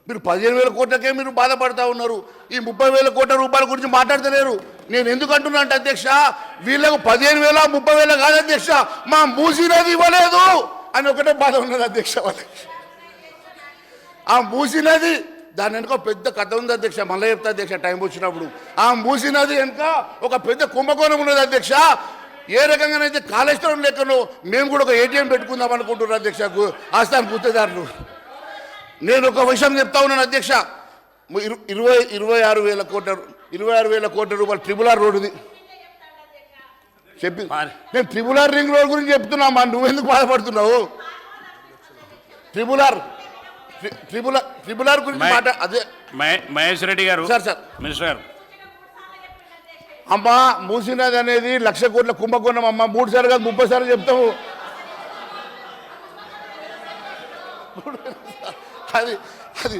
మీరు 15,000 కోట్లకే మీరు బాధపడతా ఉన్నారు. ఈ 30,000 కోట్ల రూపాయల గురించి మాట్లాడతలేరు. నేను ఎందుకు అంటున్నా అంటే అధ్యక్ష, వీళ్ళకు 15,000 30,000 కాదు అధ్యక్ష, మా మూసీ నది ఇవ్వలేదు అని ఒకటే బాధ ఉన్నది అధ్యక్ష వాళ్ళకి. ఆ మూసీ నది దాని వెనుక పెద్ద కథ ఉంది అధ్యక్ష, మళ్ళీ చెప్తా అధ్యక్ష టైం వచ్చినప్పుడు. ఆ మూసీ నది వెనుక ఒక పెద్ద కుంభకోణం ఉన్నది అధ్యక్ష. ఏ రకంగానైతే కాళేశ్వరం లెక్కను మేము కూడా ఒక ఏటీఎం పెట్టుకుందాం అనుకుంటున్నారు అధ్యక్ష ఆస్థాన గుత్తేదారులు. నేను ఒక విషయం చెప్తా ఉన్నాను అధ్యక్ష, 26,000 కోట్ల రూపాయలు ట్రిపుల్ ఆర్ రోడ్డుది చెప్పి, నేను ట్రిపుల్ ఆర్ రింగ్ రోడ్ గురించి చెప్తున్నామా, నువ్వెందుకు బాధపడుతున్నావు? ట్రిపుల్ ఆర్ గురించి మాట అదే. మహేష్ రెడ్డి గారు సార్ మినిస్టర్ గారు, అమ్మా మూసినది అనేది 1,00,000 కోట్ల కుంభకోణం అమ్మ. 3 సార్లు కాదు 30 సార్లు చెప్తాము. అది